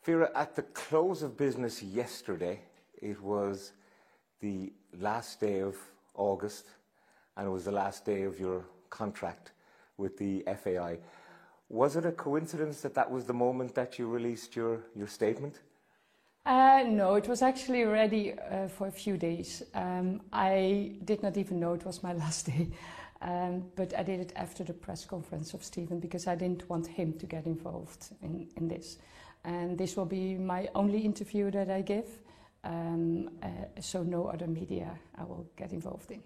Vera, at the close of business yesterday, it was the last day of August and it was the last day of your contract with the FAI. Was it a coincidence that that was the moment that you released your statement? No, it was actually ready for a few days. I did not even know it was my last day, but I did it after the press conference of Stephen because I didn't want him to get involved in this. And this will be my only interview that I give, so no other media I will get involved in.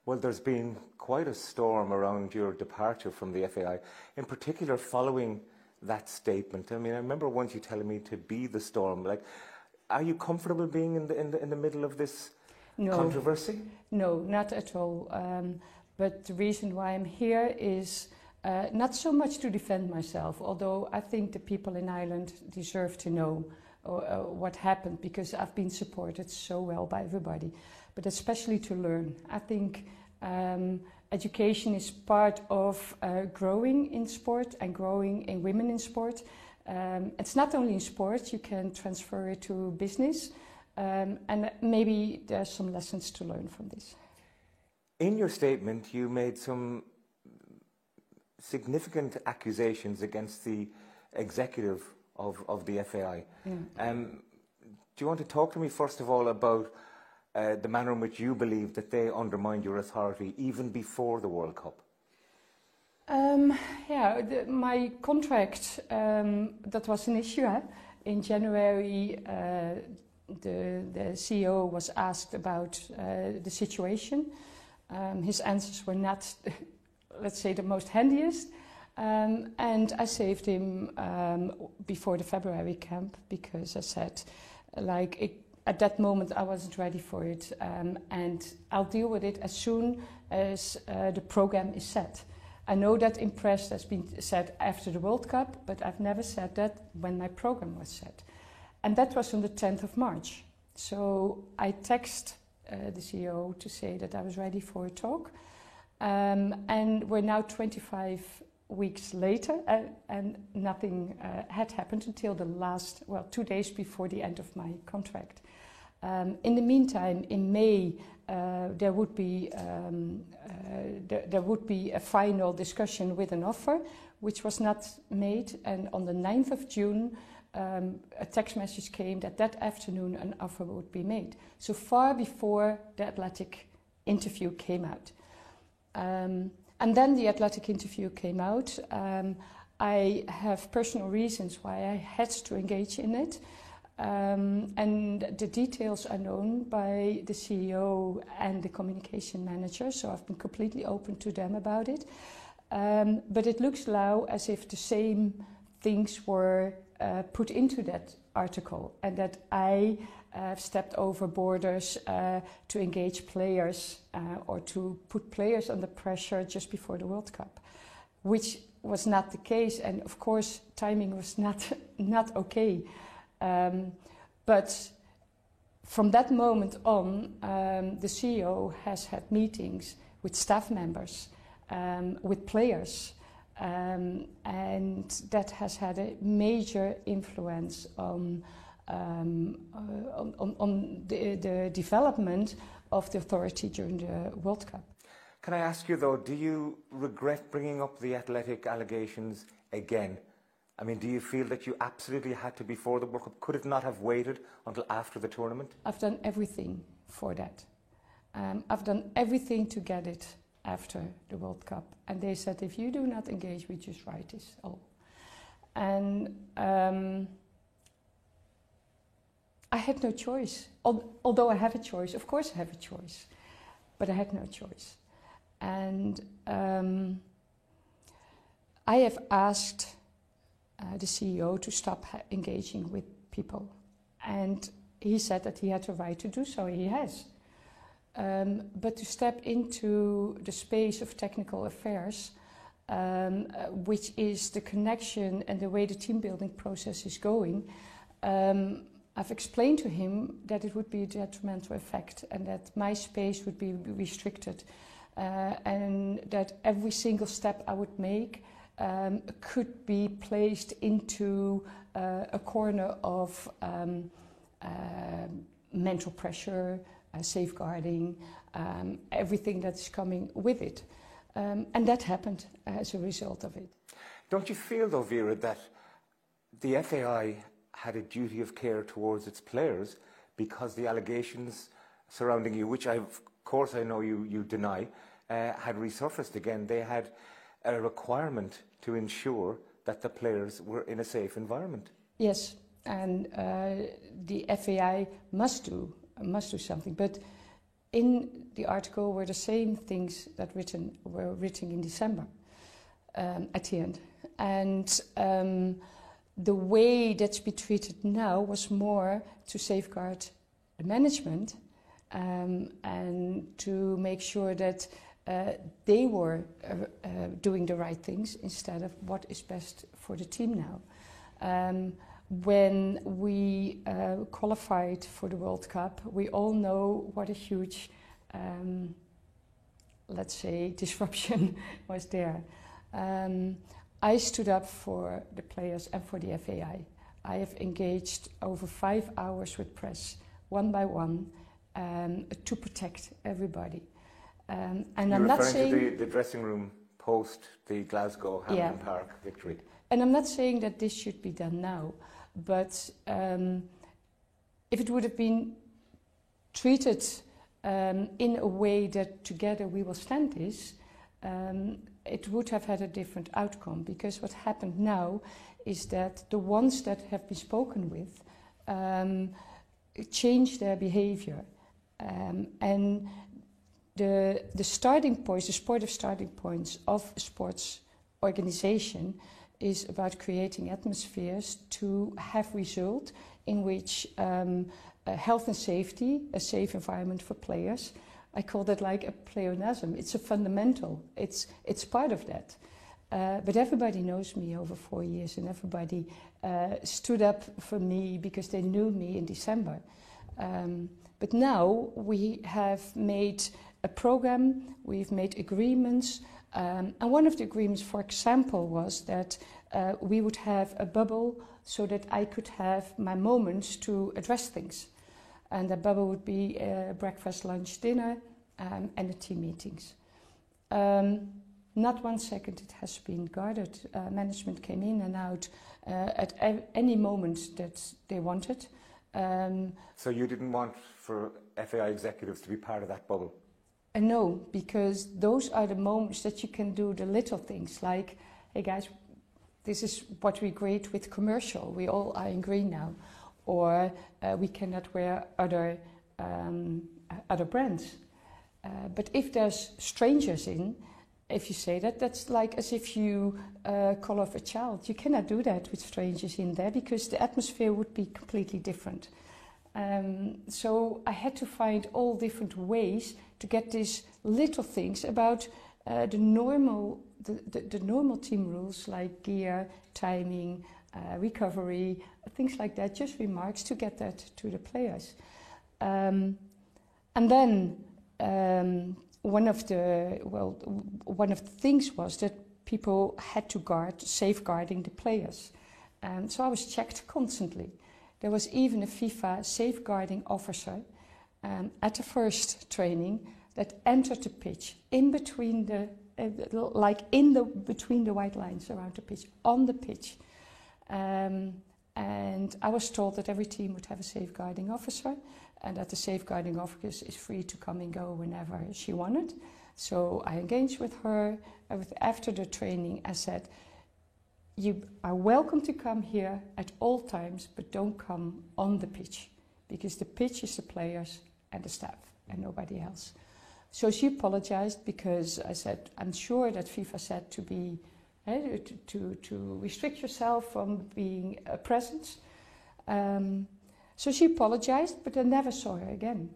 Well, there's been quite a storm around your departure from the FAI, in particular following that statement. I mean, I remember once you telling me to be the storm. Like, are you comfortable being in the middle of this controversy? No, not at all. But the reason why I'm here is not so much to defend myself, although I think the people in Ireland deserve to know what happened because I've been supported so well by everybody, but especially to learn. I think education is part of growing in sport and growing in women in sport. It's not only in sport, you can transfer it to business, and maybe there's some lessons to learn from this. In your statement, you made some significant accusations against the executive of the FAI. Do you want to talk to me first of all about the manner in which you believe that they undermined your authority even before the World Cup? My contract, that was an issue. In January, the CEO was asked about the situation. His answers were not, let's say, the most handiest. And I saved him before the February camp because I said, at that moment I wasn't ready for it, and I'll deal with it as soon as the program is set. I know that in press has been said after the World Cup, but I've never said that when my program was set. And that was on the 10th of March. So I texted the CEO to say that I was ready for a talk. And we're now 25 weeks later, and nothing had happened until the last, 2 days before the end of my contract. In the meantime, in May, there would be a final discussion with an offer, which was not made. And on the 9th of June, a text message came that afternoon an offer would be made. So far before the Athletic interview came out. And then the Athletic interview came out. I have personal reasons why I had to engage in it. And the details are known by the CEO and the communication manager, so I've been completely open to them about it. But it looks now as if the same things were put into that article, and that I stepped over borders to engage players or to put players under pressure just before the World Cup, which was not the case, and of course timing was not okay. But from that moment on, the CEO has had meetings with staff members, with players, and that has had a major influence on the development of the authority during the World Cup. Can I ask you though, do you regret bringing up the Athletic allegations again? I mean, do you feel that you absolutely had to before the World Cup? Could it not have waited until after the tournament? I've done everything for that. I've done everything to get it after the World Cup. And they said, if you do not engage, we just write this all. And I had no choice. Although I have a choice, of course I have a choice. But I had no choice. And I have asked the CEO to stop engaging with people. And he said that he had the right to do so, he has. But to step into the space of technical affairs, which is the connection and the way the team building process is going, I've explained to him that it would be a detrimental effect and that my space would be restricted, and that every single step I would make could be placed into a corner of mental pressure, safeguarding, everything that's coming with it. And that happened as a result of it. Don't you feel, though, Vera, that the FAI had a duty of care towards its players because the allegations surrounding you, which of course I know you deny, had resurfaced again? They had a requirement to ensure that the players were in a safe environment. Yes, and the FAI must do something. But in the article were the same things that were written in December at the end. And the way that's been treated now was more to safeguard the management and to make sure that they were doing the right things instead of what is best for the team now. When we qualified for the World Cup, we all know what a huge, let's say, disruption was there. I stood up for the players and for the FAI. I have engaged over 5 hours with press, one by one, to protect everybody. And I'm not saying... You're referring to the dressing room post the Glasgow Hampden Park victory. And I'm not saying that this should be done now, but if it would have been treated in a way that together we will stand this, it would have had a different outcome, because what happened now is that the ones that have been spoken with change their behavior. And the starting points, the sportive starting points of a sports organization is about creating atmospheres to have result in which health and safety, a safe environment for players. I call that like a pleonasm. It's a fundamental. It's part of that. But everybody knows me over 4 years, and everybody stood up for me because they knew me in December. But now we have made a program, we've made agreements, and one of the agreements, for example, was that we would have a bubble so that I could have my moments to address things. And that bubble would be breakfast, lunch, dinner, and the team meetings. Not 1 second it has been guarded. Management came in and out at any moment that they wanted. So you didn't want for FAI executives to be part of that bubble? No, because those are the moments that you can do the little things like, hey guys, this is what we create with commercial. We all are in green now. Or we cannot wear other brands. But if there's strangers in, if you say that, that's like as if you call off a child. You cannot do that with strangers in there because the atmosphere would be completely different. So I had to find all different ways to get these little things about the normal team rules like gear, timing, recovery, things like that, just remarks to get that to the players. And then one of the things was that people had to safeguarding the players. So I was checked constantly. There was even a FIFA safeguarding officer at the first training that entered the pitch in between between the white lines around the pitch, on the pitch. And I was told that every team would have a safeguarding officer and that the safeguarding officer is free to come and go whenever she wanted. So I engaged with her. After the training, I said, you are welcome to come here at all times, but don't come on the pitch, because the pitch is the players and the staff and nobody else. So she apologized because I said, I'm sure that FIFA said to be to restrict yourself from being present. So she apologized, but I never saw her again.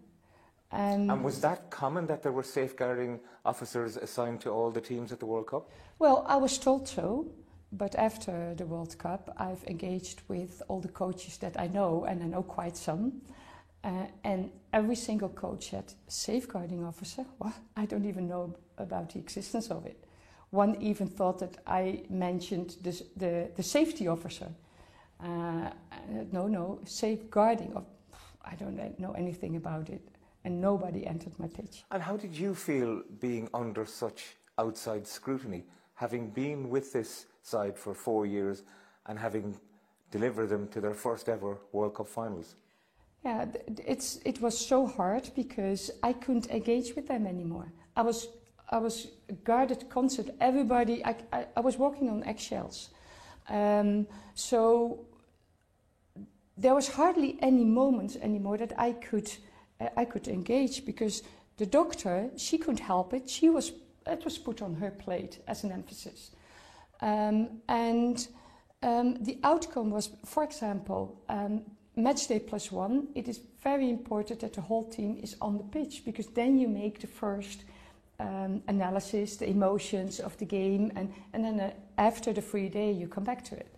And was that common, that there were safeguarding officers assigned to all the teams at the World Cup? Well, I was told so, but after the World Cup, I've engaged with all the coaches that I know, and I know quite some. And every single coach had safeguarding officer. Well, I don't even know about the existence of it. One even thought that I mentioned the safety officer. No, safeguarding. I don't know anything about it. And nobody entered my pitch. And how did you feel being under such outside scrutiny, having been with this side for 4 years and having delivered them to their first ever World Cup finals? Yeah, it was so hard because I couldn't engage with them anymore. I was guarded constant. Everybody, I was walking on eggshells. So there was hardly any moments anymore that I could engage, because the doctor, she couldn't help it. It was put on her plate as an emphasis. The outcome was, for example, match day +1. It is very important that the whole team is on the pitch, because then you make the first analysis, the emotions of the game, and then after the free day you come back to it.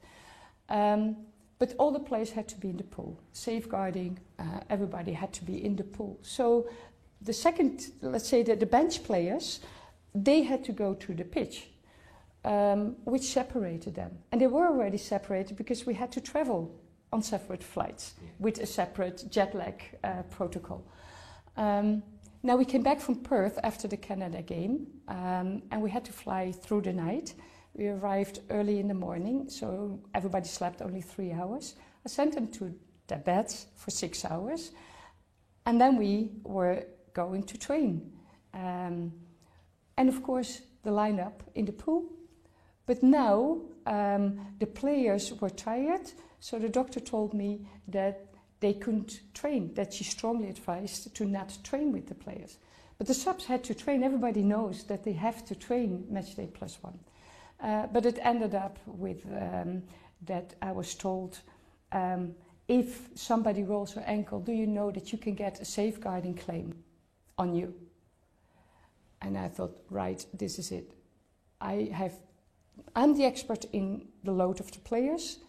But all the players had to be in the pool. Safeguarding, everybody had to be in the pool. So the second, let's say the bench players, they had to go to the pitch, which separated them. And they were already separated because we had to travel on separate flights with a separate jet lag protocol. Now we came back from Perth after the Canada game, and we had to fly through the night. We arrived early in the morning, so everybody slept only 3 hours. I sent them to their beds for 6 hours, and then we were going to train. And of course, the lineup in the pool. But now the players were tired, so the doctor told me that they couldn't train, that she strongly advised to not train with the players. But the subs had to train. Everybody knows that they have to train match day +1. But it ended up with that I was told, if somebody rolls her ankle, do you know that you can get a safeguarding claim on you? And I thought, right, this is it. I'm the expert in the load of the players,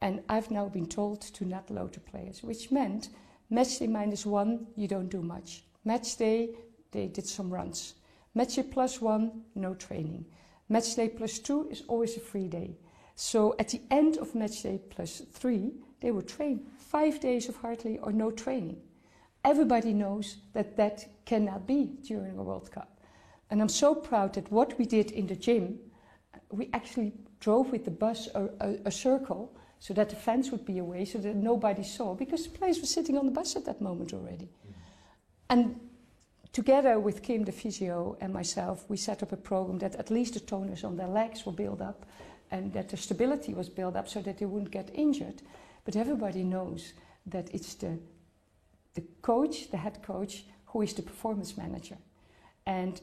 and I've now been told to not load the players, which meant match day -1, you don't do much. Match day, they did some runs. Match day +1, no training. Match day +2 is always a free day. So at the end of match day +3, they would train 5 days of hardly or no training. Everybody knows that that cannot be during a World Cup. And I'm so proud that what we did in the gym, we actually drove with the bus a circle so that the fans would be away, so that nobody saw, because the players were sitting on the bus at that moment already. And together with Kim, the physio, and myself, we set up a program that at least the tonus on their legs were built up and that the stability was built up so that they wouldn't get injured. But everybody knows that it's the coach, the head coach, who is the performance manager. And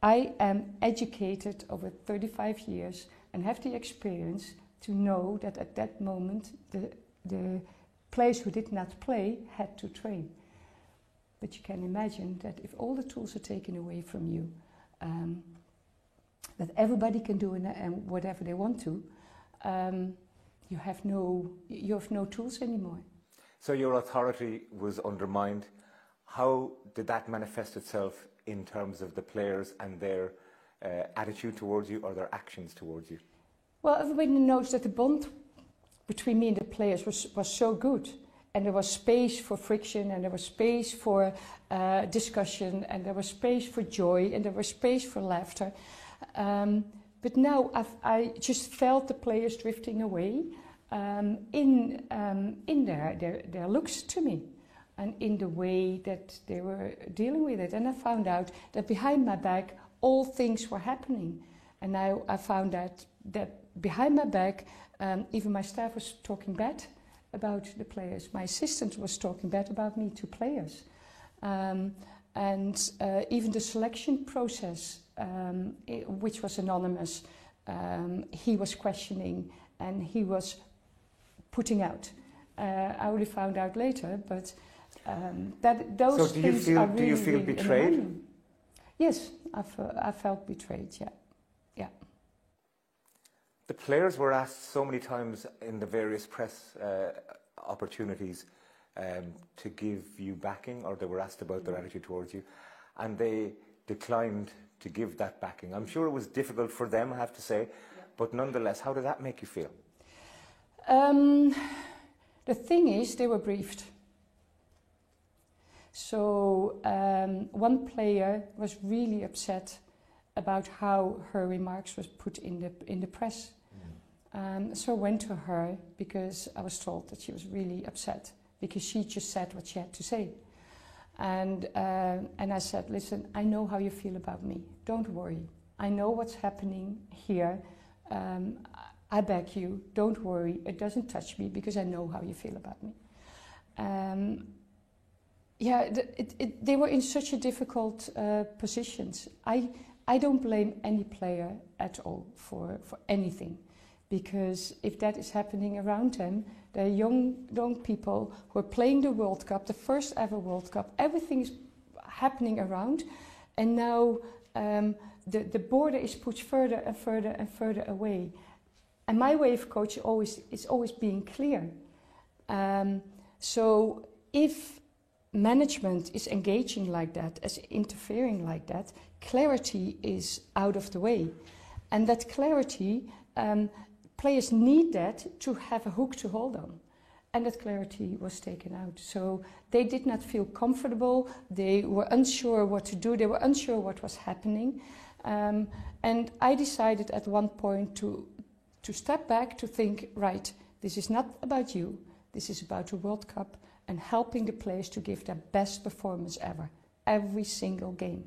I am educated over 35 years and have the experience to know that at that moment the players who did not play had to train. But you can imagine that if all the tools are taken away from you, that everybody can do whatever they want to, you have no tools anymore. So your authority was undermined. How did that manifest itself in terms of the players and their attitude towards you or their actions towards you? Well, everybody knows that the bond between me and the players was so good. And there was space for friction, and there was space for discussion, and there was space for joy, and there was space for laughter. But now I just felt the players drifting away in their looks to me, and in the way that they were dealing with it. And I found out that behind my back, all things were happening. And now I found out that behind my back, even my staff was talking bad about the players. My assistant was talking bad about me to players. Even the selection process, which was anonymous, he was questioning and he was putting out. I only found out later, but those things are really, do you feel betrayed? Annoying. Yes, I felt betrayed, yeah. The players were asked so many times in the various press opportunities to give you backing, or they were asked about their attitude towards you, and they declined to give that backing. I'm sure it was difficult for them, I have to say, but nonetheless, how did that make you feel? The thing is, they were briefed. So one player was really upset about how her remarks was put in the press. So I went to her because I was told that she was really upset because she just said what she had to say. And I said, listen, I know how you feel about me. Don't worry. I know what's happening here. I beg you, don't worry. It doesn't touch me because I know how you feel about me. They were in such a difficult positions. I don't blame any player at all for anything, because if that is happening around them, they're young people who are playing the World Cup, the first ever World Cup. Everything is happening around, and now the border is pushed further and further and further away. And my way of coaching is always being clear. So if management is engaging like that, is interfering like that, clarity is out of the way. And that clarity, players need that to have a hook to hold on. And that clarity was taken out. So they did not feel comfortable, they were unsure what to do, they were unsure what was happening. And I decided at one point to step back, to think, right, this is not about you, this is about the World Cup and helping the players to give their best performance ever, every single game.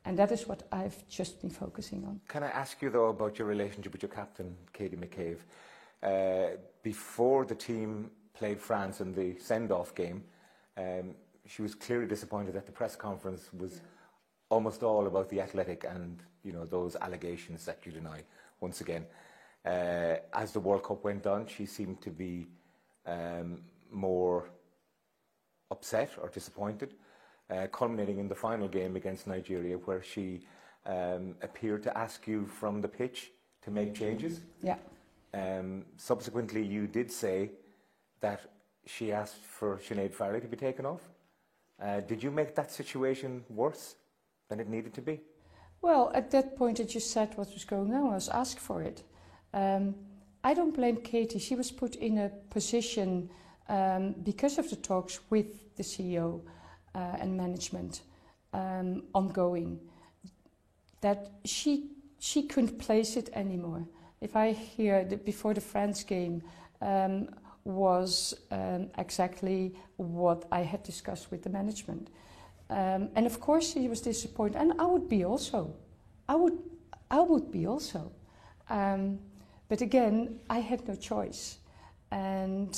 And that is what I've just been focusing on. Can I ask you, though, about your relationship with your captain, Katie McCabe? Before the team played France in the send-off game, she was clearly disappointed that the press conference was almost all about the athletic and, you know, those allegations that you deny once again. As the World Cup went on, she seemed to be more upset or disappointed, culminating in the final game against Nigeria, where she appeared to ask you from the pitch to make changes. Yeah. Subsequently, you did say that she asked for Sinead Farrelly to be taken off. Did you make that situation worse than it needed to be? Well, at that point, I just said what was going on. I was asked for it. I don't blame Katie. She was put in a position because of the talks with the CEO and management ongoing, that she couldn't place it anymore. If I hear that before the France game was exactly what I had discussed with the management. And of course she was disappointed, and I would be also. I would be also. But again, I had no choice. And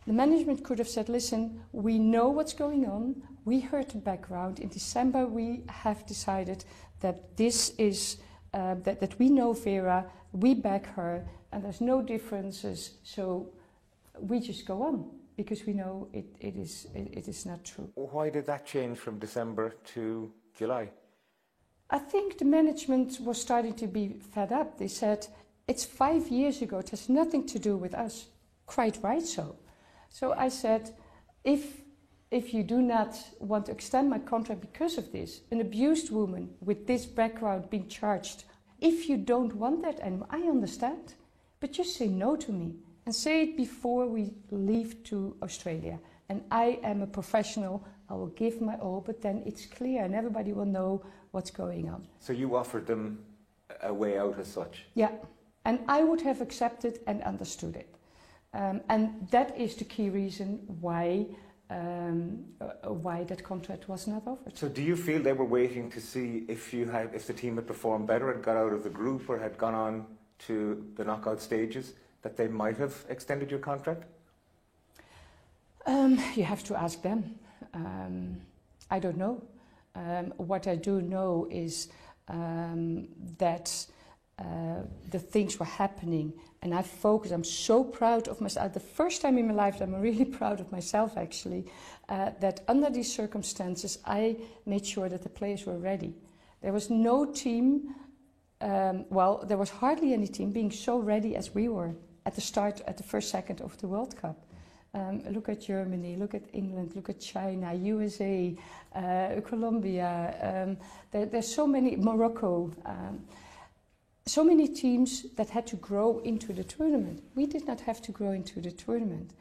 the management could have said, listen, we know what's going on. We heard the background. In December, we have decided that this is, that we know Vera, we back her, and there's no differences. So we just go on, because we know it is not true. Why did that change from December to July? I think the management was starting to be fed up. They said, it's 5 years ago, it has nothing to do with us. Quite right so. So I said, if you do not want to extend my contract because of this, an abused woman with this background being charged, if you don't want that anymore, I understand. But just say no to me. And say it before we leave to Australia. And I am a professional, I will give my all, but then it's clear and everybody will know what's going on. So you offered them a way out as such? Yeah, and I would have accepted and understood it. And that is the key reason why that contract was not offered. So do you feel they were waiting to see if the team had performed better, had got out of the group or had gone on to the knockout stages, that they might have extended your contract? You have to ask them. I don't know. What I do know is that the things were happening, and I focused. I'm so proud of myself. The first time in my life, I'm really proud of myself actually, that under these circumstances, I made sure that the players were ready. There was no team, there was hardly any team being so ready as we were at the start, at the first second of the World Cup. Look at Germany, look at England, look at China, USA, Colombia. There's so many, Morocco. So many teams that had to grow into the tournament. We did not have to grow into the tournament.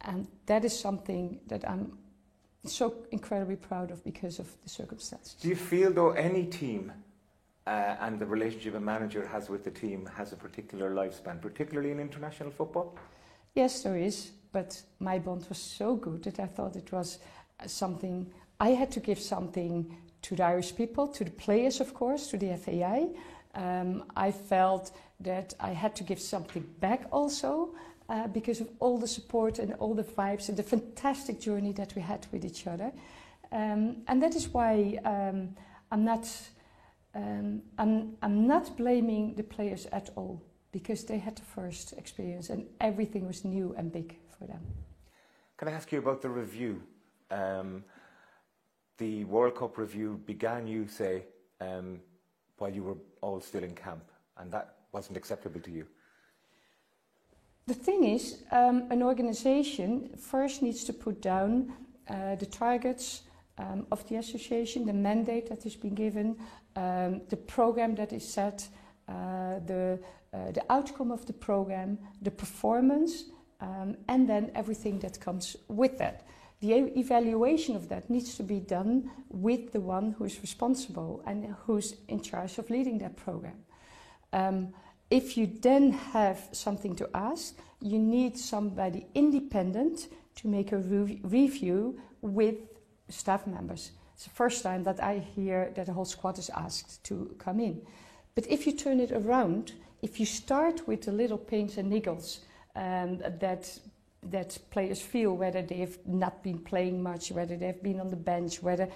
And that is something that I'm so incredibly proud of because of the circumstances. Do you feel though any team and the relationship a manager has with the team has a particular lifespan, particularly in international football? Yes, there is. But my bond was so good that I thought it was something, I had to give something to the Irish people, to the players, of course, to the FAI. I felt that I had to give something back also because of all the support and all the vibes and the fantastic journey that we had with each other. And that is why I'm not blaming the players at all, because they had the first experience and everything was new and big for them. Can I ask you about the review? The World Cup review began, you say, while you were all still in camp, and that wasn't acceptable to you. The thing is, an organization first needs to put down the targets of the association, the mandate that has been given, the program that is set, the outcome of the program, the performance, and then everything that comes with that. The evaluation of that needs to be done with the one who is responsible and who's in charge of leading that program. If you then have something to ask, you need somebody independent to make a review with staff members. It's the first time that I hear that the whole squad is asked to come in. But if you turn it around, if you start with the little pains and niggles that players feel, whether they have not been playing much, whether they have been on the bench, whether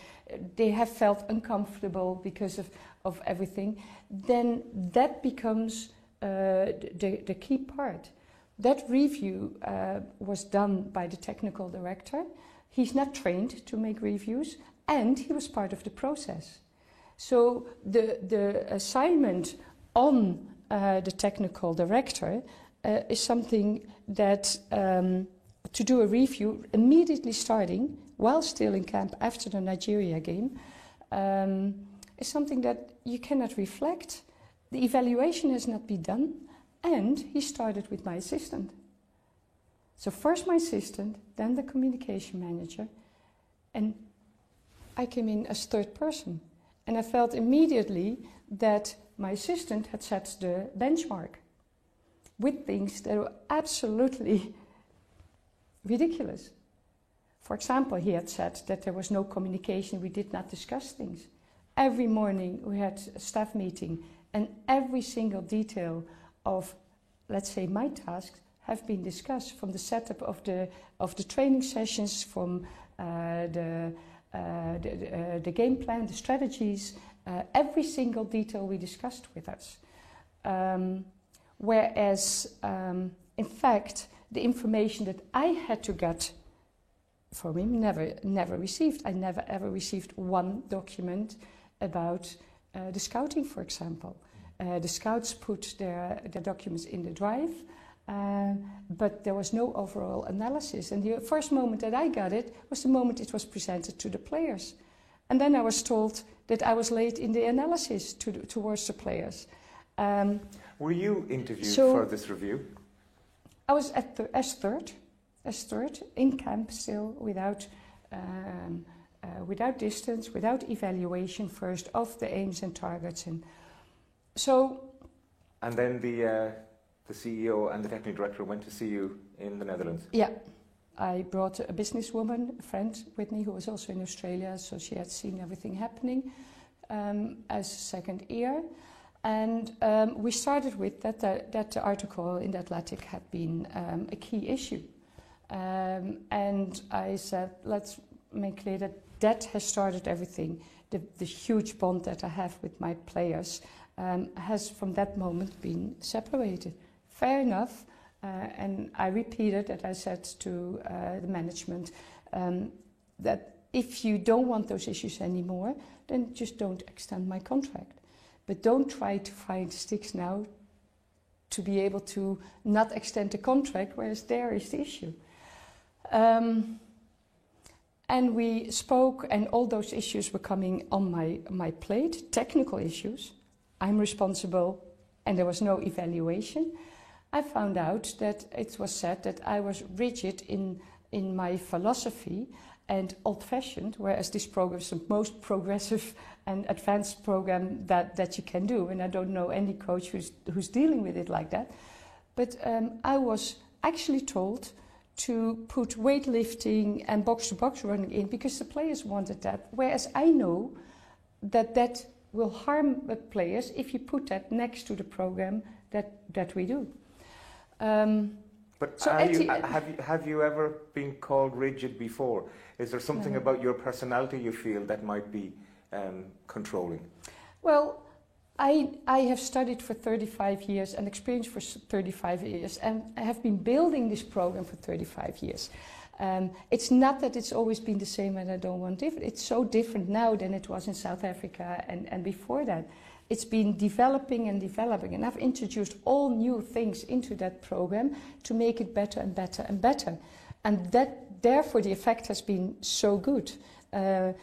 they have felt uncomfortable because of everything, then that becomes the key part. That review was done by the technical director. He's not trained to make reviews, and he was part of the process. So the assignment on the technical director is something that to do a review immediately starting while still in camp after the Nigeria game is something that you cannot reflect. The evaluation has not been done, and he started with my assistant. So first my assistant, then the communication manager, and I came in as third person. And I felt immediately that my assistant had set the benchmark with things that were absolutely ridiculous. For example, he had said that there was no communication, we did not discuss things. Every morning we had a staff meeting, and every single detail of, let's say, my tasks have been discussed, from the setup of the training sessions, from the game plan, the strategies, every single detail we discussed with us. Whereas, in fact, the information that I had to get from him never received. I never ever received one document about the scouting, for example. The scouts put their documents in the drive, but there was no overall analysis. And the first moment that I got it was the moment it was presented to the players. And then I was told that I was late in the analysis towards the players. Were you interviewed for this review? I was as third in camp still, without distance, without evaluation first of the aims and targets, and so. And then the CEO and the technical director went to see you in the Netherlands. Yeah, I brought a businesswoman, a friend, with me who was also in Australia, so she had seen everything happening as second ear. And we started with that article in The Athletic had been a key issue. And I said, let's make clear that has started everything. The huge bond that I have with my players has from that moment been separated. Fair enough. And I repeated that. I said to the management that if you don't want those issues anymore, then just don't extend my contract. But don't try to find sticks now to be able to not extend the contract, whereas there is the issue. And we spoke, and all those issues were coming on my plate, technical issues. I'm responsible, and there was no evaluation. I found out that it was said that I was rigid in my philosophy and old-fashioned, whereas this program is the most progressive and advanced program that you can do. And I don't know any coach who's dealing with it like that. But I was actually told to put weightlifting and box-to-box running in because the players wanted that. Whereas I know that will harm the players if you put that next to the program that we do. But so have you ever been called rigid before? Is there something about your personality you feel that might be controlling? Well, I have studied for 35 years and experienced for 35 years, and I have been building this program for 35 years. It's not that it's always been the same and I don't want different. It's so different now than it was in South Africa and before that. It's been developing and developing, and I've introduced all new things into that program to make it better and better and better. And therefore the effect has been so good. I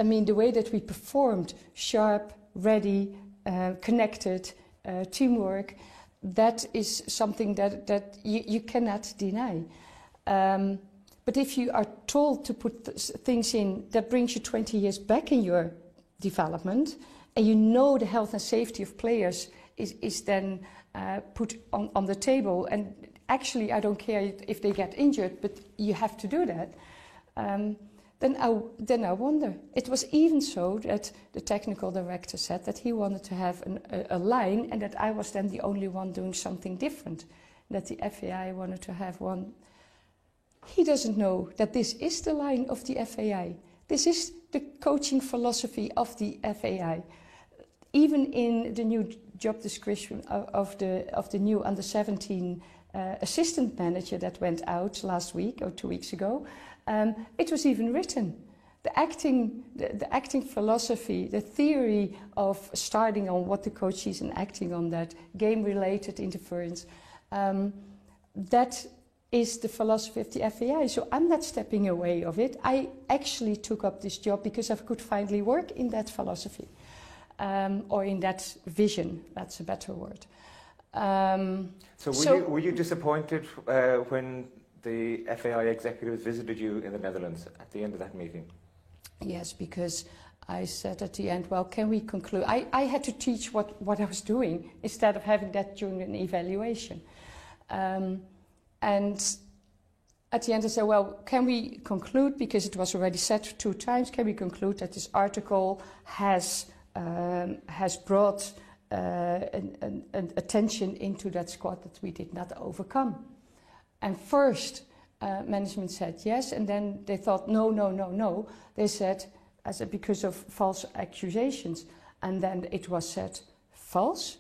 mean, the way that we performed, sharp, ready, connected, teamwork, that is something that you cannot deny. But if you are told to put things in that brings you 20 years back in your development, and you know the health and safety of players is then put on the table, and actually I don't care if they get injured, but you have to do that, then I wonder. It was even so that the technical director said that he wanted to have a line, and that I was then the only one doing something different, that the FAI wanted to have one. He doesn't know that this is the line of the FAI. This is the coaching philosophy of the FAI. Even in the new job description of the new under-17 assistant manager that went out last week or 2 weeks ago, it was even written. The acting philosophy, the theory of starting on what the coach sees and acting on that, game-related interference, that is the philosophy of the FAI. So I'm not stepping away of it. I actually took up this job because I could finally work in that philosophy. Or in that vision, that's a better word. So were you disappointed when the FAI executives visited you in the Netherlands at the end of that meeting? Yes, because I said at the end, well, can we conclude? I had to teach what I was doing instead of having that during an evaluation. And at the end I said, well, can we conclude, because it was already said 2 times, can we conclude that this article has brought an attention into that squad that we did not overcome. And first, management said yes, and then they thought, no. They said, because of false accusations. And then it was said, false?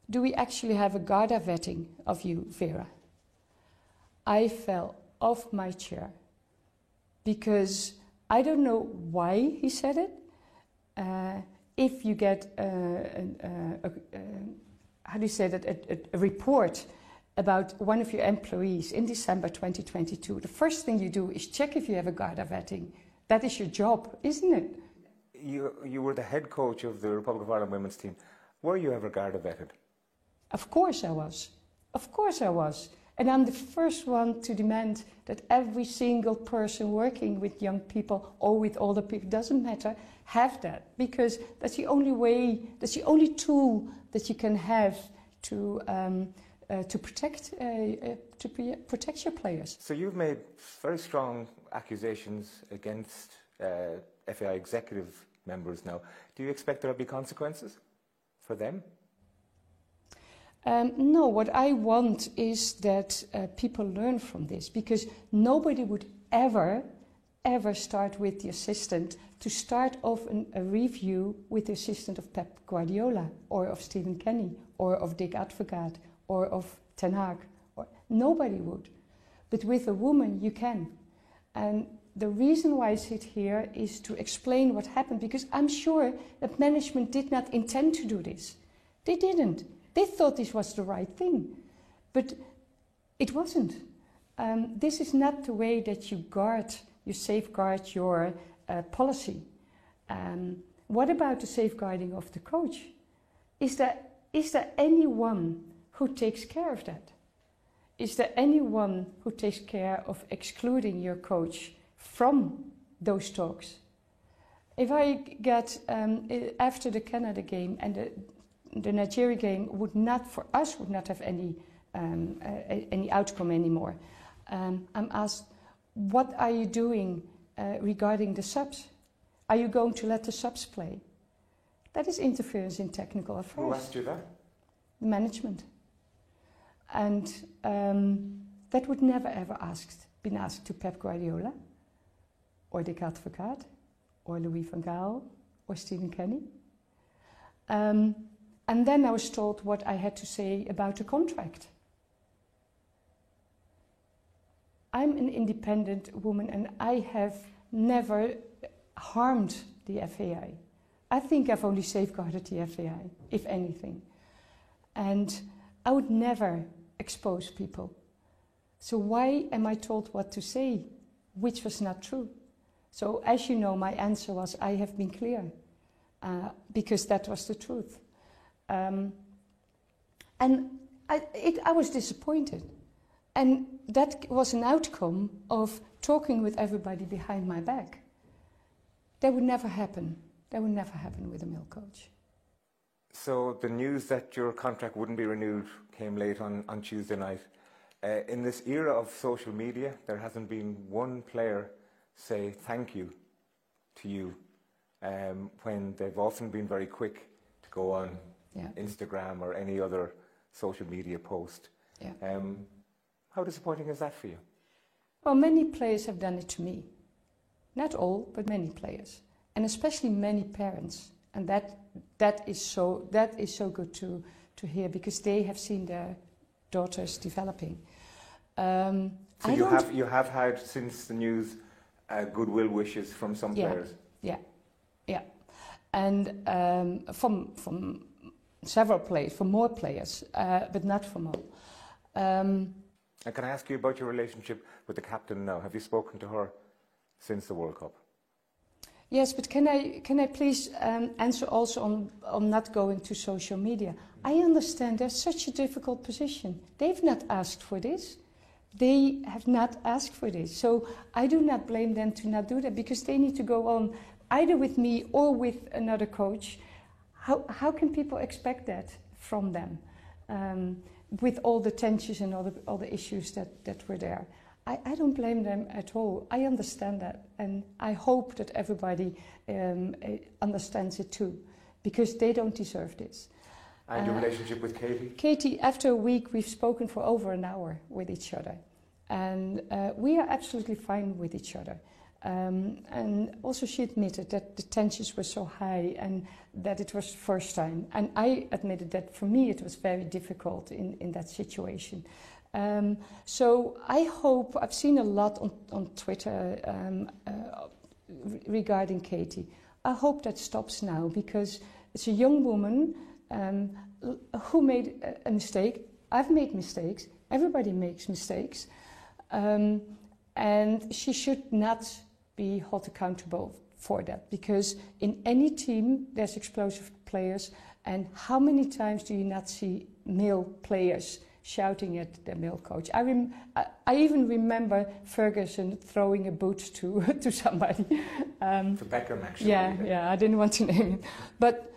Do we actually have a Garda vetting of you, Vera? I fell off my chair, because I don't know why he said it. If you get how do you say that, a report about one of your employees in December 2022, the first thing you do is check if you have a Garda vetting. That is your job, isn't it? You were the head coach of the Republic of Ireland women's team. Were you ever Garda vetted? Of course I was. Of course I was. And I'm the first one to demand that every single person working with young people or with older people, doesn't matter, have that. Because that's the only way, that's the only tool that you can have to protect your players. So you've made very strong accusations against FAI executive members now. Do you expect there will be consequences for them? No, what I want is that people learn from this, because nobody would ever start with the assistant to start off a review with the assistant of Pep Guardiola or of Stephen Kenny or of Dick Advocaat or of Ten Hag. Nobody would. But with a woman you can. And the reason why I sit here is to explain what happened, because I'm sure that management did not intend to do this. They didn't. They thought this was the right thing, but it wasn't. this is not the way that you safeguard your policy. What about the safeguarding of the coach? Is there anyone who takes care of that? Is there anyone who takes care of excluding your coach from those talks? If I get, after the Canada game and the Nigeria game would not have any outcome anymore. I'm asked, what are you doing regarding the subs? Are you going to let the subs play? That is interference in technical affairs. Who asked you that? The management. And that would never ever been asked to Pep Guardiola, or Dick Advocaat, or Louis van Gaal, or Stephen Kenny. And then I was told what I had to say about the contract. I'm an independent woman and I have never harmed the FAI. I think I've only safeguarded the FAI, if anything. And I would never expose people. So why am I told what to say, which was not true? So as you know, my answer was, I have been clear, because that was the truth. And I was disappointed. And that was an outcome of talking with everybody behind my back. That would never happen. That would never happen with a male coach. So the news that your contract wouldn't be renewed came late on Tuesday night. In this era of social media, there hasn't been one player say thank you to you when they've often been very quick to go on Instagram or any other social media post. Yeah. How disappointing is that for you? Well, many players have done it to me. Not all, but many players. And especially many parents. And that is so good to hear, because they have seen their daughters developing. So you have had, since the news, goodwill wishes from some players? Yeah. And from several players, from more players, but not from all. And can I ask you about your relationship with the captain now? Have you spoken to her since the World Cup? Yes, but can I please answer also on not going to social media? I understand there's such a difficult position. They've not asked for this. They have not asked for this. So I do not blame them to not do that, because they need to go on either with me or with another coach. How can people expect that from them? With all the tensions and all the issues that were there. I don't blame them at all. I understand that, and I hope that everybody understands it too, because they don't deserve this. And your relationship with Katie? Katie, after a week, we've spoken for over an hour with each other, and we are absolutely fine with each other. And also she admitted that the tensions were so high and that it was the first time. And I admitted that for me it was very difficult in that situation. So I hope, I've seen a lot on Twitter regarding Katie. I hope that stops now, because it's a young woman who made a mistake. I've made mistakes. Everybody makes mistakes. And she should not be held accountable for that, because in any team there's explosive players, and how many times do you not see male players shouting at the male coach? I even remember Ferguson throwing a boot to somebody. To Beckham, actually. Yeah, I didn't want to name him. But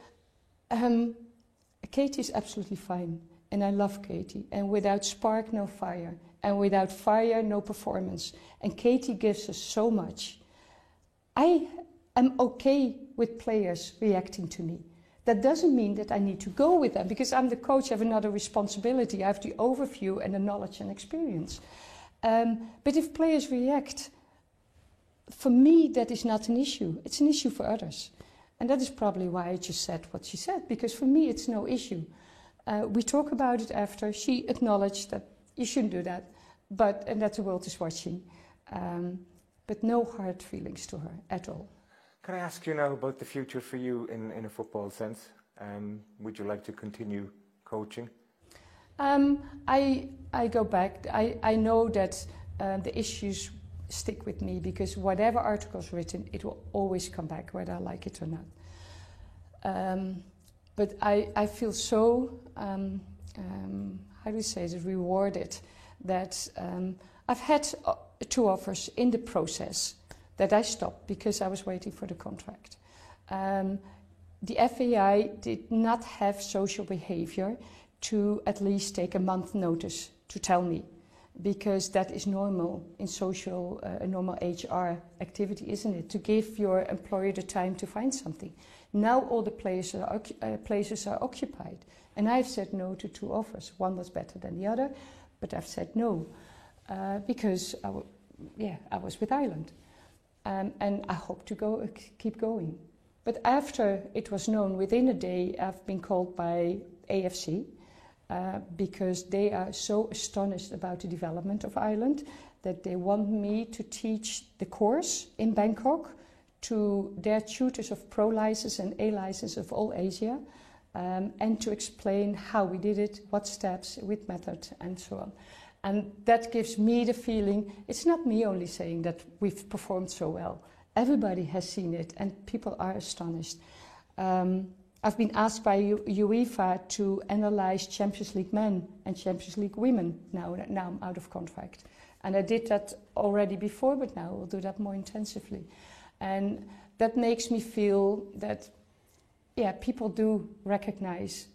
Katie is absolutely fine, and I love Katie. And without spark, no fire. And without fire, no performance. And Katie gives us so much. I am okay with players reacting to me. That doesn't mean that I need to go with them, because I'm the coach, I have another responsibility. I have the overview and the knowledge and experience. But if players react, for me that is not an issue. It's an issue for others. And that is probably why I just said what she said, because for me it's no issue. We talk about it after. She acknowledged that you shouldn't do that, and that the world is watching. But no hard feelings to her at all. Can I ask you now about the future for you in a football sense? Would you like to continue coaching? I go back. I know that the issues stick with me, because whatever article's written, it will always come back, whether I like it or not. But I feel so, how do you say it, rewarded that I've had 2 offers in the process that I stopped because I was waiting for the contract. The FAI did not have social behavior to at least take a month notice to tell me, because that is normal in social, normal HR activity, isn't it? To give your employer the time to find something. Now all the places are occupied, and I've said no to 2 offers. One was better than the other, but I've said no because I was with Ireland, and I hope to keep going. But after it was known, within a day, I've been called by AFC. Because they are so astonished about the development of Ireland that they want me to teach the course in Bangkok to their tutors of Pro license and A license of all Asia, and to explain how we did it, what steps, with method, and so on. And that gives me the feeling, it's not me only saying that we've performed so well. Everybody has seen it, and people are astonished. I've been asked by UEFA to analyze Champions League men and Champions League women. Now I'm out of contract. And I did that already before, but now I'll do that more intensively. And that makes me feel that, people do recognize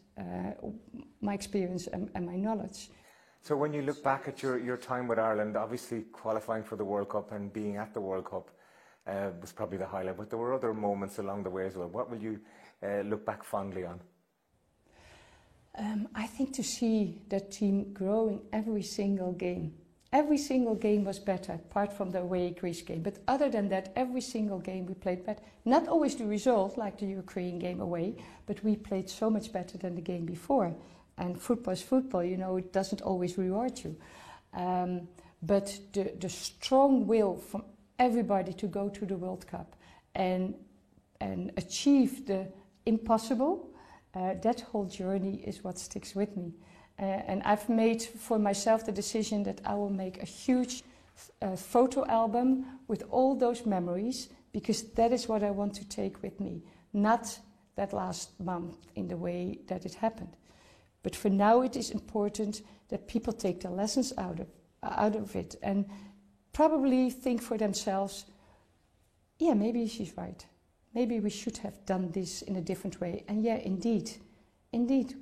my experience and my knowledge. So when you look back at your time with Ireland, obviously qualifying for the World Cup and being at the World Cup was probably the highlight, but there were other moments along the way as well. What will you look back fondly on? I think to see that team growing every single game. Every single game was better, apart from the away Greece game. But other than that, every single game we played better. Not always the result, like the Ukraine game away, but we played so much better than the game before. And football is football, it doesn't always reward you. But the strong will from everybody to go to the World Cup and achieve the impossible, that whole journey is what sticks with me. And I've made for myself the decision that I will make a huge photo album with all those memories, because that is what I want to take with me, not that last month in the way that it happened. But for now it is important that people take the lessons out of it and probably think for themselves, maybe she's right. Maybe we should have done this in a different way. And indeed,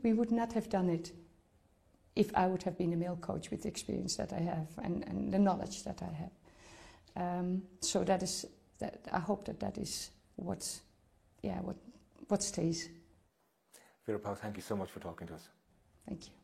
we would not have done it if I would have been a male coach with the experience that I have and the knowledge that I have. So that is that. I hope that is what stays. Vera Pauw, thank you so much for talking to us. Thank you.